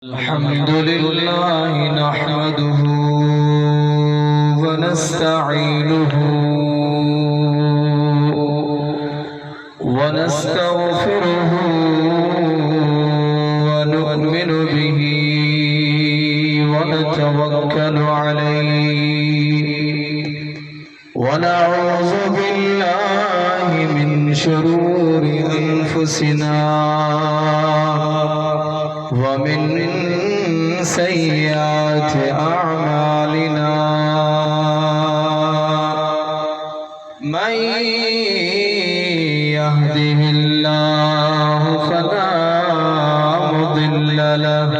الحمد لله نحمده ونستعينه ونستغفره ونؤمن به ونتوكل عليه ونعوذ بالله من شرور أنفسنا ومن سيئات أعمالنا من يهده الله فلا مضل له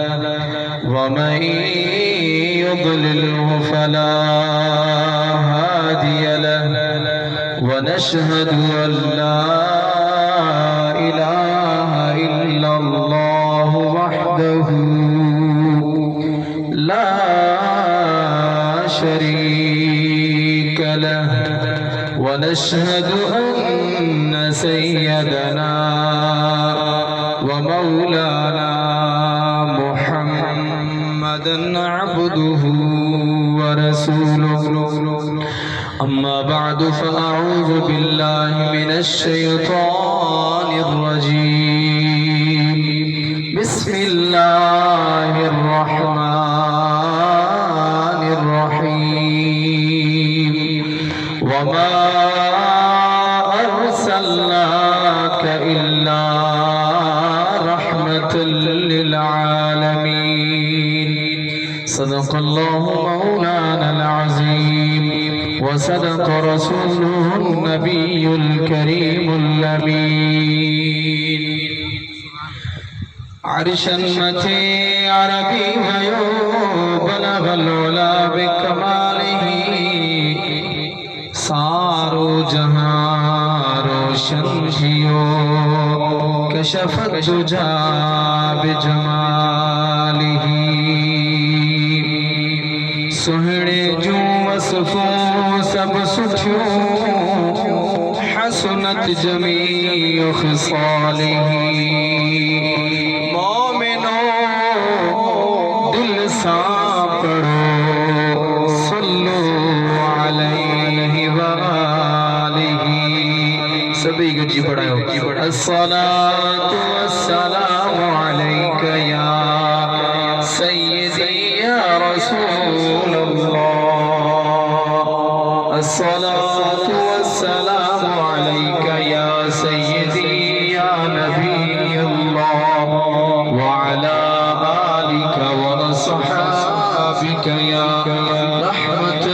ومن يضلله فلا هادي له ونشهد أن لا إله إلا الله وحده لا شريك له ونشهد أن سيدنا ومولانا محمدا عبده ورسوله أما بعد فأعوذ بالله من الشيطان الرجيم بسم الله الرحمن الرحيم وما أرسلناك إلا رحمة للعالمين صدق الله مولانا العظيم وصدق رسوله النبي الكريم الأمين عرشا متي عربي بيو بلغ العلا بكماله سارو جہاں روشن کیو کشفت دجا بجماله سہنے جو وصفوں سب سٹھیوں حسنت جمیع خصاله دل سا پڑھو صلو علیہ وآلہ سبھی گجی پڑھائے ہو الصلاة والسلام علیکہ یا سیدی یا رسول اللہ الصلاة والسلام علیکہ یا سیدی یا نبی اللہ وعلا وصحابك يا رحمة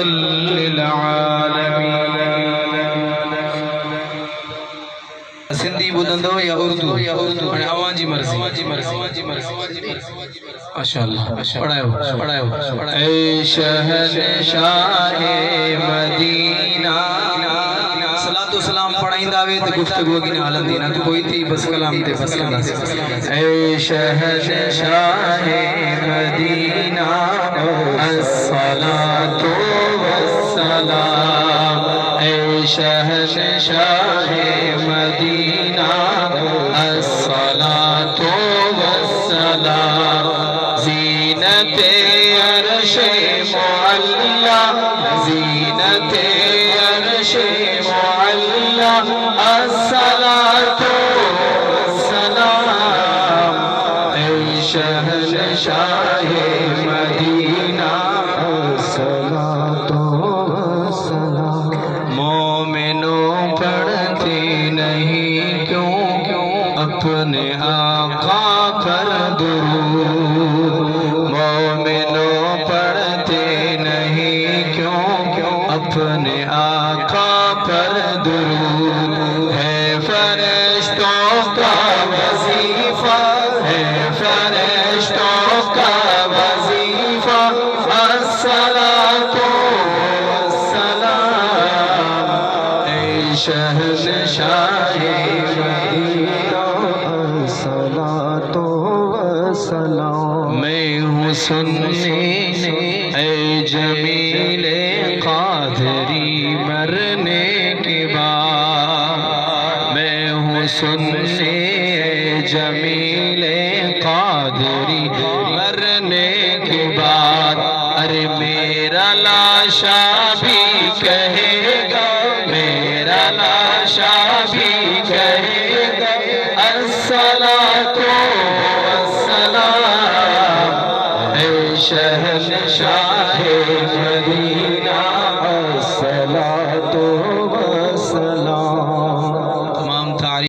للعالمين سندھی بدندو یا اردو عوام جی مرضی ماشاءاللہ پڑھائے ہو اے شہنشاہ مدینہ صلاۃ و سلام پڑھائیں داوے تو گفتگو کی نہ ہلن دینا تو کوئی تھی بس کلام تے بس کلام اے شہنشاہ مدینہ الصلاۃ والسلام اے شہنشاہ مدینہ الصلاۃ والسلام زینت عرش معلا زینت عرش معلا الصلاۃ والسلام اے شہنشاہ مدینہ الصلاۃ والسلام مومنوں پڑھتے نہیں کیوں اپنے آقا پر درود مومنوں پڑھتے نہیں کیوں اپنے آقا پر درود ہے فرشتوں کا وظیفہ ہے فرشتوں کا وظیفہ الصلاۃ والسلام اے شہنشاہ مدینہ الصلاۃ والسلام میں ہوں سننے اے جمیل قادری مرنے کے بعد میں ہوں سننے اے جمیل قادری مر مرنے کے بعد ارے میرا لاشا بھی کہے گا، میرا لاشا بھی کہے گا الصلاۃ